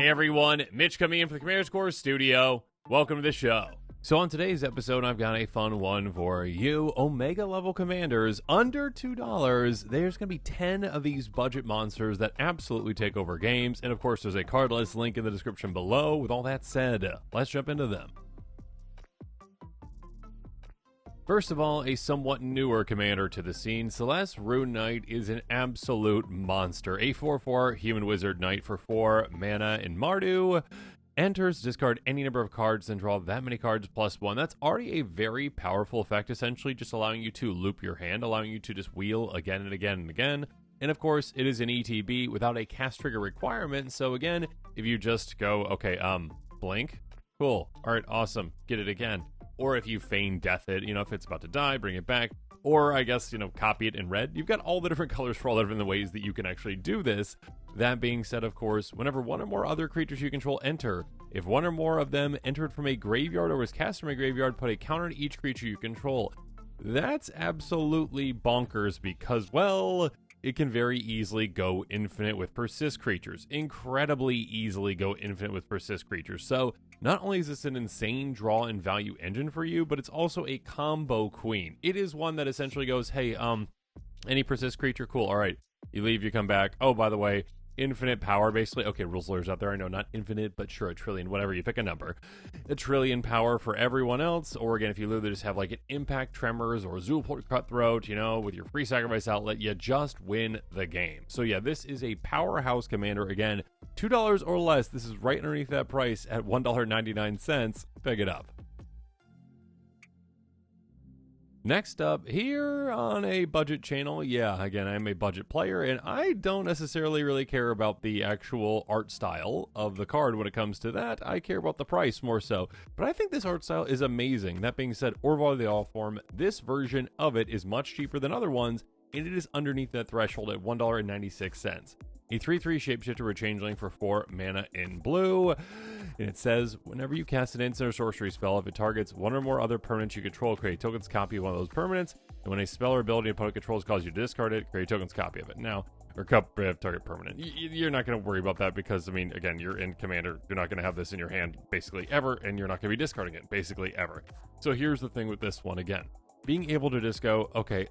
Hey everyone, Mitch coming in from the Commander's Core studio. Welcome to the show. So on today's episode, I've got a fun one for you. Omega level commanders under $2. There's going to be 10 of these budget monsters that absolutely take over games. And of course, there's a card list link in the description below. With all that said, let's jump into them. First of all, a somewhat newer commander to the scene, Celeste Rune Knight is an absolute monster. A 4/4 human wizard knight for 4 mana in Mardu. Enters, discard any number of cards, and draw that many cards plus 1. That's already a very powerful effect, essentially, just allowing you to loop your hand, allowing you to just wheel again and again and again. And of course, it is an ETB without a cast trigger requirement, so again, if you just go, okay, blink, cool, alright, awesome, get it again. Or if you feign death it, if it's about to die, bring it back. Or, I guess, copy it in red. You've got all the different colors for all the different ways that you can actually do this. That being said, of course, whenever one or more other creatures you control enter, if one or more of them entered from a graveyard or was cast from a graveyard, put a counter to each creature you control. That's absolutely bonkers because, well, it can very easily go infinite with persist creatures. Incredibly easily go infinite with persist creatures. So, not only is this an insane draw and value engine for you, but it's also a combo queen. It is one that essentially goes, hey, any persist creature, cool, alright. You leave, you come back. Oh, by the way, infinite power, basically. Okay, rules lawyers out there, I know, not infinite, but sure, a trillion, whatever, you pick a number. A trillion power for everyone else, or again, if you literally just have like an Impact Tremors or Zulport Cutthroat, with your free sacrifice outlet, you just win the game. So yeah, this is a powerhouse commander. Again, $2 or less, this is right underneath that price at $1.99. Pick it up. Next up, here on a budget channel, yeah, again, I'm a budget player, and I don't necessarily really care about the actual art style of the card when it comes to that. I care about the price more so. But I think this art style is amazing. That being said, Orvar the Allform, this version of it is much cheaper than other ones, and it is underneath that threshold at $1.96. A 3/3 shapeshifter with changeling for 4 mana in blue. And it says, whenever you cast an instant or sorcery spell, if it targets one or more other permanents you control, create a token's copy of one of those permanents. And when a spell or ability opponent controls causes you to discard it, create a token's copy of it. Now, or target permanent. You're not going to worry about that because, again, you're in Commander. You're not going to have this in your hand basically ever, and you're not going to be discarding it basically ever. So here's the thing with this one again. Being able to just go, okay,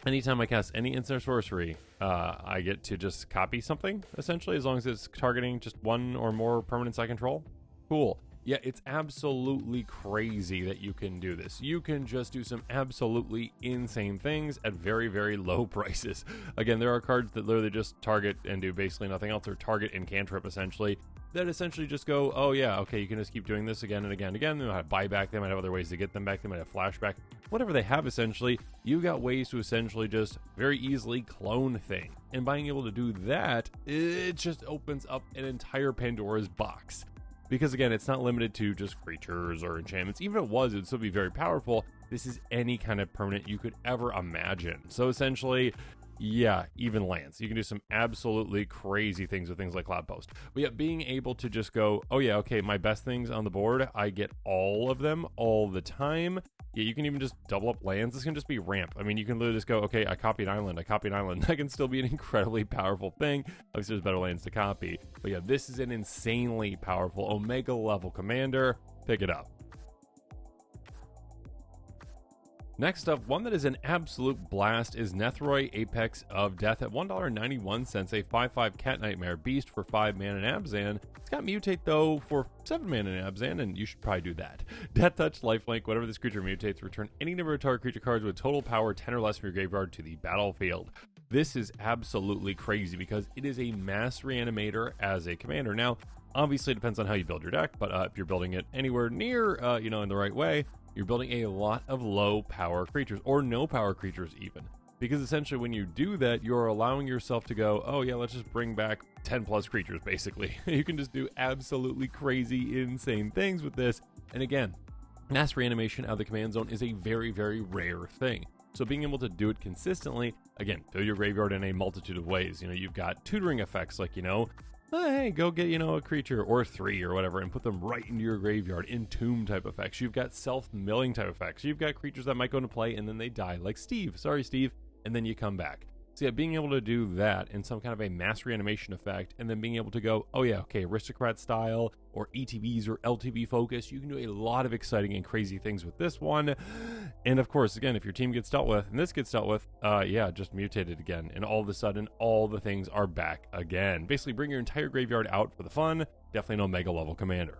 anytime I cast any instant or sorcery, I get to just copy something, essentially, as long as it's targeting just one or more permanents I control. Cool. Yeah, it's absolutely crazy that you can do this. You can just do some absolutely insane things at very, very low prices. Again, there are cards that literally just target and do basically nothing else, or target and cantrip, essentially, that essentially just go, oh yeah, okay, you can just keep doing this again and again and again. They might have buyback, they might have other ways to get them back, they might have flashback. Whatever they have, essentially, you've got ways to essentially just very easily clone things. And being able to do that, it just opens up an entire Pandora's box. Because again, it's not limited to just creatures or enchantments. Even if it was, it would still be very powerful. This is any kind of permanent you could ever imagine. So essentially, yeah, even lands. You can do some absolutely crazy things with things like Cloud Post. But yeah, being able to just go, oh yeah, okay, my best things on the board, I get all of them all the time. Yeah, you can even just double up lands. This can just be ramp. You can literally just go, okay, I copy an island. That can still be an incredibly powerful thing. Obviously, there's better lands to copy. But yeah, this is an insanely powerful Omega level commander. Pick it up. Next up, one that is an absolute blast is Nethroi, Apex of Death at $1.91, a 5/5 Cat Nightmare Beast for 5 mana in Abzan. It's got Mutate, though, for 7 mana in Abzan, and you should probably do that. Death Touch, Lifelink, whenever this creature mutates, return any number of target creature cards with total power 10 or less from your graveyard to the battlefield. This is absolutely crazy because it is a mass reanimator as a commander. Now, obviously, it depends on how you build your deck, but if you're building it anywhere near, in the right way, you're building a lot of low power creatures, or no power creatures even. Because essentially when you do that, you're allowing yourself to go, oh yeah, let's just bring back 10 plus creatures, basically. You can just do absolutely crazy, insane things with this. And again, mass reanimation out of the command zone is a very, very rare thing. So being able to do it consistently, again, fill your graveyard in a multitude of ways. You've got tutoring effects like, hey, go get, a creature or 3 or whatever and put them right into your graveyard. Entomb type effects. You've got self-milling type effects. You've got creatures that might go into play and then they die, like Steve. Sorry, Steve. And then you come back. So yeah, being able to do that in some kind of a mass reanimation effect, and then being able to go, oh yeah, okay, aristocrat style or ETBs or LTB focus, you can do a lot of exciting and crazy things with this one. And of course, again, if your team gets dealt with and this gets dealt with, yeah, just mutated again, and all of a sudden all the things are back again. Basically bring your entire graveyard out for the fun. Definitely no mega level commander.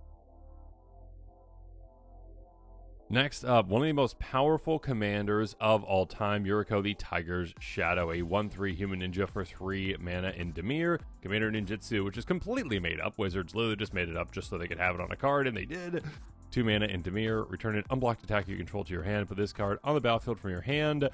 Next up, one of the most powerful commanders of all time, Yuriko the Tiger's Shadow, a 1/3 human ninja for 3 mana in Dimir, commander ninjutsu, which is completely made up. Wizards literally just made it up just so they could have it on a card, and they did. 2 mana in Dimir, return an unblocked attack you control to your hand, put this card on the battlefield from your hand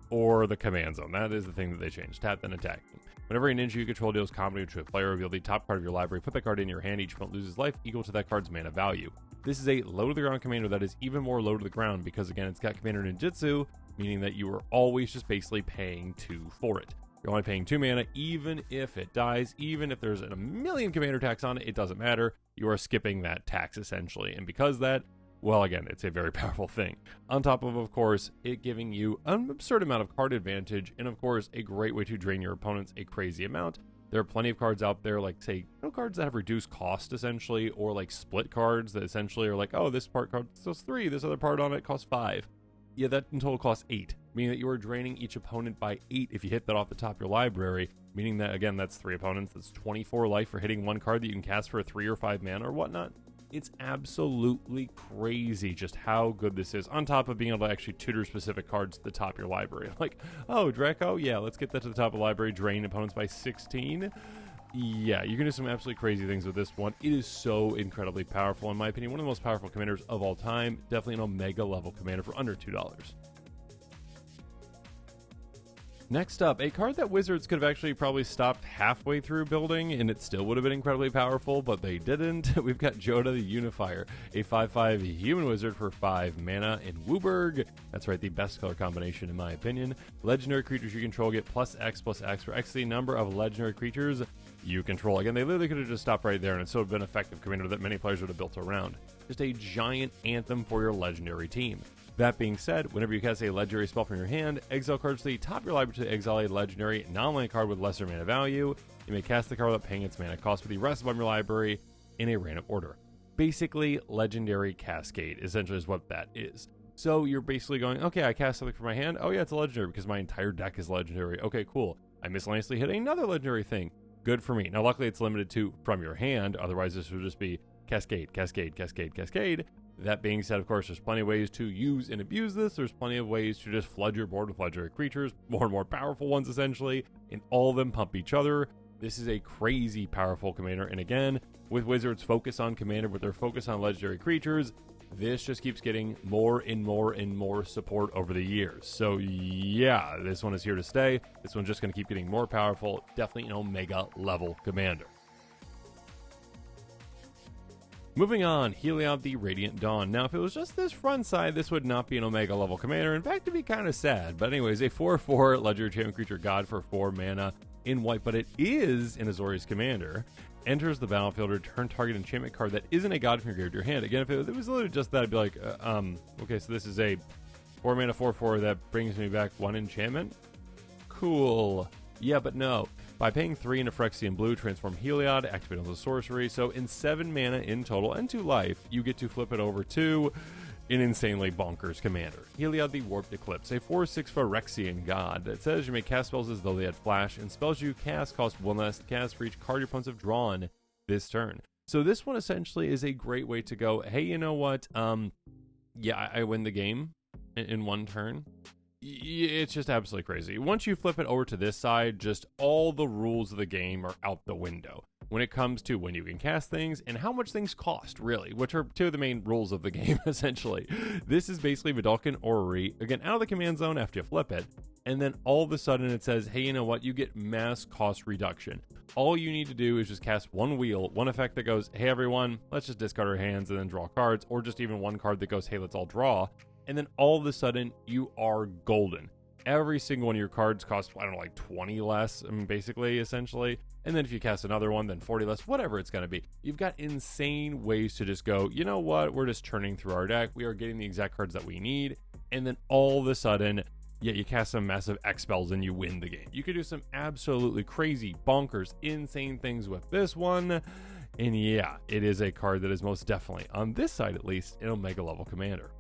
or the command zone. That is the thing that they changed. Tap, then attack. Whenever a ninja you control deals combat to a player, reveal the top card of your library, put that card in your hand, each opponent loses life equal to that card's mana value. This is a low to the ground commander that is even more low to the ground because, again, it's got commander ninjutsu, meaning that you are always just basically paying 2 for it. You're only paying 2 mana, even if it dies, even if there's a million commander tax on it, it doesn't matter. You are skipping that tax, essentially. And because that, well, again, it's a very powerful thing. On top of course, it giving you an absurd amount of card advantage, and of course, a great way to drain your opponents a crazy amount. There are plenty of cards out there, like, say, cards that have reduced cost, essentially, or, like, split cards that essentially are like, oh, this part costs 3, this other part on it costs 5. Yeah, that in total costs 8, meaning that you are draining each opponent by 8 if you hit that off the top of your library, meaning that, again, that's 3 opponents, that's 24 life for hitting 1 card that you can cast for a 3 or 5 mana or whatnot. It's absolutely crazy just how good this is, on top of being able to actually tutor specific cards to the top of your library. Like, oh, Draco, yeah, let's get that to the top of the library, drain opponents by 16. Yeah, you can do some absolutely crazy things with this one. It is so incredibly powerful, in my opinion. One of the most powerful commanders of all time. Definitely an Omega level commander for under $2. Next up, a card that Wizards could have actually probably stopped halfway through building, and it still would have been incredibly powerful, but they didn't. We've got Jodah the Unifier, a 5/5 human wizard for 5 mana in Wooburg. That's right, the best color combination in my opinion. Legendary creatures you control get +X for X the number of legendary creatures you control. Again, they literally could have just stopped right there, and it's so been an effective commander that many players would have built around. Just a giant anthem for your legendary team. That being said, whenever you cast a legendary spell from your hand, exile cards to the top of your library to exile a legendary non-land card with lesser mana value. You may cast the card without paying its mana cost with the rest of your library in a random order. Basically, legendary cascade, essentially is what that is. So you're basically going, okay, I cast something from my hand. Oh yeah, it's a legendary because my entire deck is legendary. Okay, cool. I miscellaneously hit another legendary thing. Good for me. Now, luckily, it's limited to from your hand. Otherwise, this would just be cascade, cascade, cascade, cascade. That being said, of course, there's plenty of ways to use and abuse this. There's plenty of ways to just flood your board with legendary creatures, more and more powerful ones, essentially, and all of them pump each other. This is a crazy powerful commander, and again, with Wizards' focus on commander, with their focus on legendary creatures, this just keeps getting more and more and more support over the years. So yeah, this one is here to stay. This one's just going to keep getting more powerful. Definitely an Omega level commander. Moving on, Heliod the Radiant Dawn. Now, if it was just this front side, this would not be an Omega level commander. In fact, it'd be kind of sad. But anyways, a 4/4 legendary champion creature god for 4 mana in white, but it is an Azorius commander. Enters the battlefield, return target enchantment card that isn't a god from your grave to your hand. Again, if it was literally just that, I'd be like, okay, so this is a 4 mana 4/4 that brings me back 1 enchantment. Cool. Yeah, but no. By paying 3 into Phyrexian Blue, transform Heliod, activate on the sorcery. So in 7 mana in total and 2 life, you get to flip it over to an insanely bonkers commander. Heliod the Warped Eclipse, a 4/6 Phyrexian god that says you may cast spells as though they had flash, and spells you cast cost 1 less to cast for each card your opponents have drawn this turn. So this one essentially is a great way to go, hey, you know what? Yeah, I win the game in 1 turn. It's just absolutely crazy. Once you flip it over to this side, just all the rules of the game are out the window when it comes to when you can cast things and how much things cost, really, which are 2 of the main rules of the game, essentially. This is basically Vidalcan Orrery, again, out of the command zone after you flip it, and then all of a sudden it says, hey, you know what? You get mass cost reduction. All you need to do is just cast 1 wheel, 1 effect that goes, hey, everyone, let's just discard our hands and then draw cards, or just even 1 card that goes, hey, let's all draw. And then all of a sudden, you are golden. Every single one of your cards costs, I don't know, like 20 less, I mean, basically, essentially. And then if you cast another one, then 40 less, whatever it's going to be. You've got insane ways to just go, you know what, we're just churning through our deck. We are getting the exact cards that we need. And then all of a sudden, yeah, you cast some massive X spells and you win the game. You could do some absolutely crazy, bonkers, insane things with this one. And yeah, it is a card that is most definitely, on this side at least, an Omega level commander.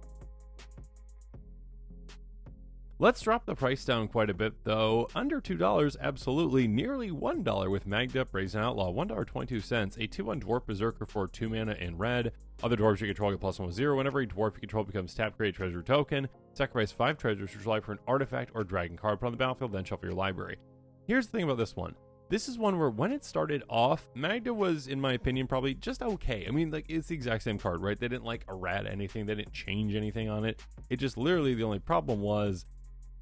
Let's drop the price down quite a bit though. Under $2, absolutely. Nearly $1 with Magda, Brazen Outlaw. $1.22. A 2/1 Dwarf Berserker for 2 mana in red. Other dwarves you control get +1/+0. Whenever a dwarf you control becomes tapped, create a treasure token. Sacrifice 5 treasures to rely for an artifact or dragon card. Put on the battlefield, then shuffle your library. Here's the thing about this one. This is one where when it started off, Magda was, in my opinion, probably just okay. I mean, like, it's the exact same card, right? They didn't like errata anything. They didn't change anything on it. It just literally, the only problem was,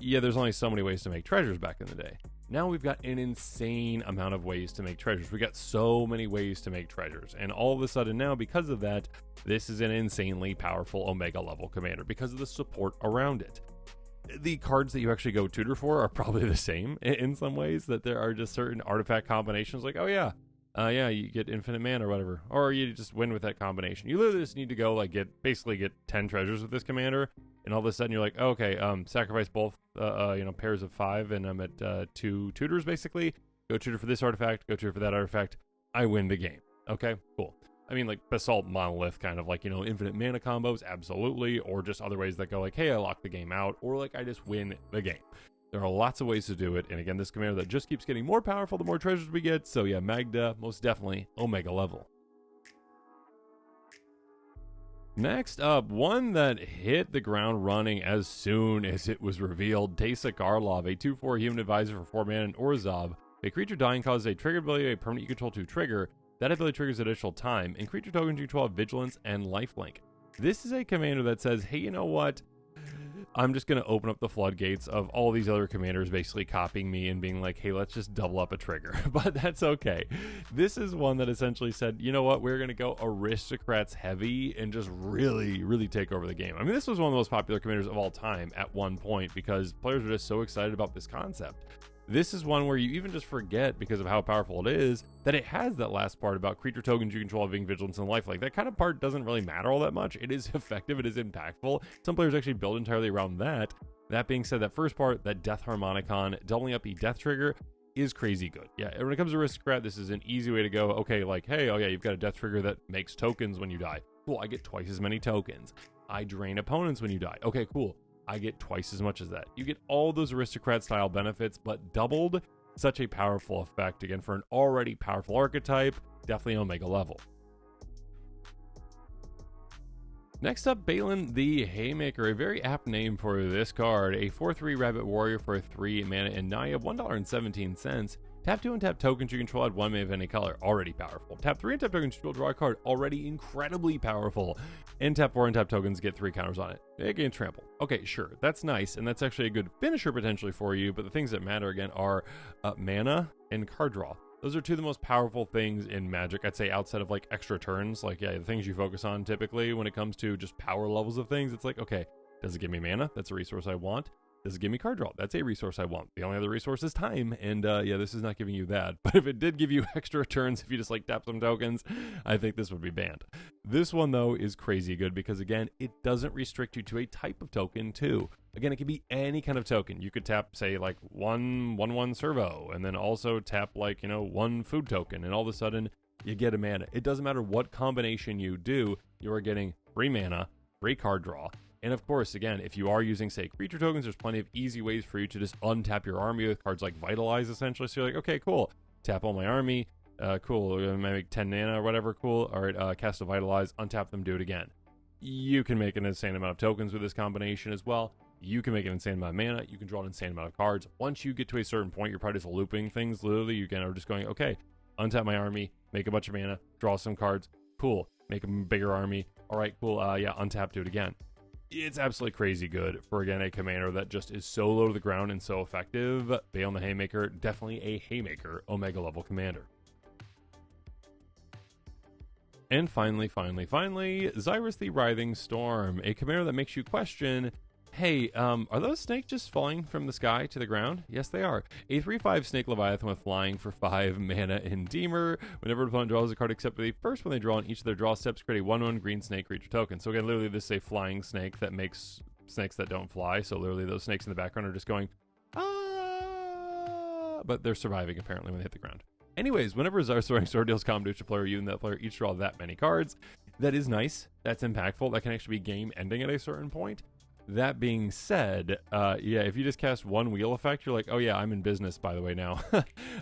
yeah, there's only so many ways to make treasures back in the day. Now we've got an insane amount of ways to make treasures. We got so many ways to make treasures. And all of a sudden now, because of that, this is an insanely powerful Omega level commander because of the support around it. The cards that you actually go tutor for are probably the same in some ways, that there are just certain artifact combinations like, oh yeah, you get infinite mana or whatever, or you just win with that combination. You literally just need to go like basically get 10 treasures with this commander, and all of a sudden you're like, oh, okay, sacrifice both pairs of 5, and I'm at 2 tutors basically. Go tutor for this artifact, go tutor for that artifact. I win the game. Okay, cool. I mean, like Basalt Monolith, kind of like, infinite mana combos, absolutely, or just other ways that go like, hey, I lock the game out, or like I just win the game. There are lots of ways to do it, and again, this commander that just keeps getting more powerful the more treasures we get, so yeah, Magda, most definitely Omega level. Next up, one that hit the ground running as soon as it was revealed, Teysa Karlov, a 2/4 human advisor for 4 mana in Orzhov. A creature dying causes a trigger ability of a permanent you control to trigger. That ability triggers additional time, and creature tokens you control have vigilance and lifelink. This is a commander that says, hey, you know what? I'm just going to open up the floodgates of all these other commanders basically copying me and being like, hey, let's just double up a trigger. But that's okay. This is one that essentially said, you know what? We're going to go aristocrats heavy and just really, really take over the game. I mean, this was one of the most popular commanders of all time at one point because players were just so excited about this concept. This is one where you even just forget, because of how powerful it is, that it has that last part about creature tokens you control having vigilance and lifelink. That kind of part doesn't really matter all that much. It is effective, it is impactful. Some players actually build entirely around that. That being said, that first part, that Death Harmonicon, doubling up the death trigger, is crazy good. Yeah, when it comes to aristocrat, this is an easy way to go. Okay, like, hey, oh yeah, you've got a death trigger that makes tokens when you die. Cool, I get twice as many tokens. I drain opponents when you die. Okay, cool. I get twice as much as that. You get all those aristocrat style benefits, but doubled. Such a powerful effect, again, for an already powerful archetype. Definitely Omega level. Next up, Baylen the Haymaker, a very apt name for this card. A 4/3 Rabbit Warrior for 3 mana and Naya, $1.17. Tap 2 and tap tokens you control at 1 mana of any color, already powerful. Tap 3 and tap tokens you control, draw a card, already incredibly powerful. And tap 4 and tap tokens, get 3 counters on it. It gains trample. Okay, sure, that's nice, and that's actually a good finisher potentially for you, but the things that matter again are mana and card draw. Those are two of the most powerful things in Magic, I'd say, outside of like extra turns. Like, yeah, the things you focus on typically when it comes to just power levels of things, it's like, okay, does it give me mana? That's a resource I want. Does it give me card draw? That's a resource I want. The only other resource is time, and yeah, this is not giving you that. But if it did give you extra turns, if you just like tap some tokens, I think this would be banned. This one, though, is crazy good because, again, it doesn't restrict you to a type of token, too. Again, it can be any kind of token. You could tap, say, like 1/1 servo, and then also tap, like, 1 food token, and all of a sudden, you get a mana. It doesn't matter what combination you do, you are getting free mana, free card draw. And of course, again, if you are using, say, creature tokens, there's plenty of easy ways for you to just untap your army with cards like Vitalize, essentially. So you're like, okay, cool. Tap all my army. Cool. I make 10 mana or whatever. Cool. All right, cast a Vitalize, untap them, do it again. You can make an insane amount of tokens with this combination as well. You can make an insane amount of mana. You can draw an insane amount of cards. Once you get to a certain point, you're probably just looping things. Literally, you are just going, okay, untap my army, make a bunch of mana, draw some cards. Cool. Make a bigger army. All right, cool. Yeah, untap, do it again. It's absolutely crazy good for, again, a commander that just is so low to the ground and so effective. Baylen the Haymaker, definitely a Haymaker Omega level commander. And finally, Xyris the Writhing Storm, a commander that makes you question, hey, are those snakes just falling from the sky to the ground? Yes, they are. A 3/5 Snake Leviathan with flying for 5 mana in Deemer. Whenever an opponent draws a card except for the first one they draw on each of their draw steps, create a 1/1 green snake creature token. So again, literally this is a flying snake that makes snakes that don't fly. So literally those snakes in the background are just going, ah, but they're surviving apparently when they hit the ground. Anyways, whenever Xyris throwing sword deals common damage to player, you and that player each draw that many cards. That is nice. That's impactful. That can actually be game ending at a certain point. That being said, yeah, if you just cast one wheel effect, you're like, oh yeah, I'm in business, by the way, now.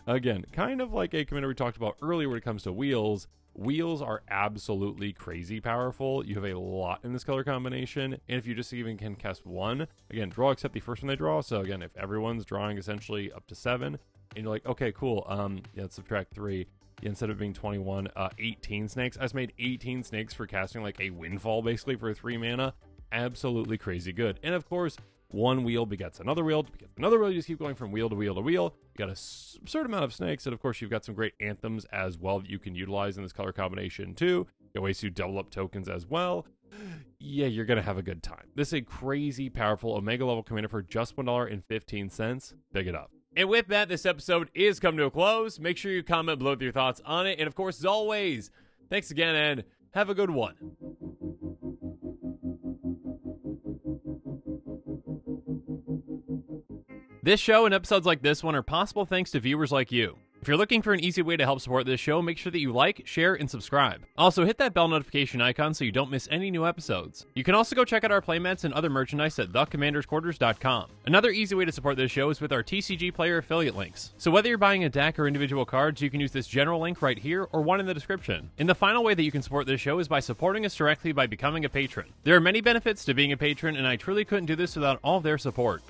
Again, kind of like a commander we talked about earlier when it comes to wheels. Wheels are absolutely crazy powerful. You have a lot in this color combination, and if you just even can cast one, again, draw except the first one they draw. So again, if everyone's drawing essentially up to 7, and you're like, okay, cool, yeah, let's subtract 3. Instead of being 21, 18 snakes. I just made 18 snakes for casting like a windfall, basically, for 3 mana. Absolutely crazy good. And of course, one wheel begets another wheel, begets another wheel. You just keep going from wheel to wheel to wheel. You got a certain amount of snakes, and of course, you've got some great anthems as well that you can utilize in this color combination too. You got ways to double up tokens as well. Yeah, you're gonna have a good time. This is a crazy powerful Omega level commander for just $1.15. Pick it up. And with that, this episode is coming to a close. Make sure you comment below with your thoughts on it. And of course, as always, thanks again and have a good one. This show and episodes like this one are possible thanks to viewers like you. If you're looking for an easy way to help support this show, make sure that you like, share, and subscribe. Also, hit that bell notification icon so you don't miss any new episodes. You can also go check out our playmats and other merchandise at thecommandersquarters.com. Another easy way to support this show is with our TCG player affiliate links. So whether you're buying a deck or individual cards, you can use this general link right here or one in the description. And the final way that you can support this show is by supporting us directly by becoming a patron. There are many benefits to being a patron, and I truly couldn't do this without all of their support.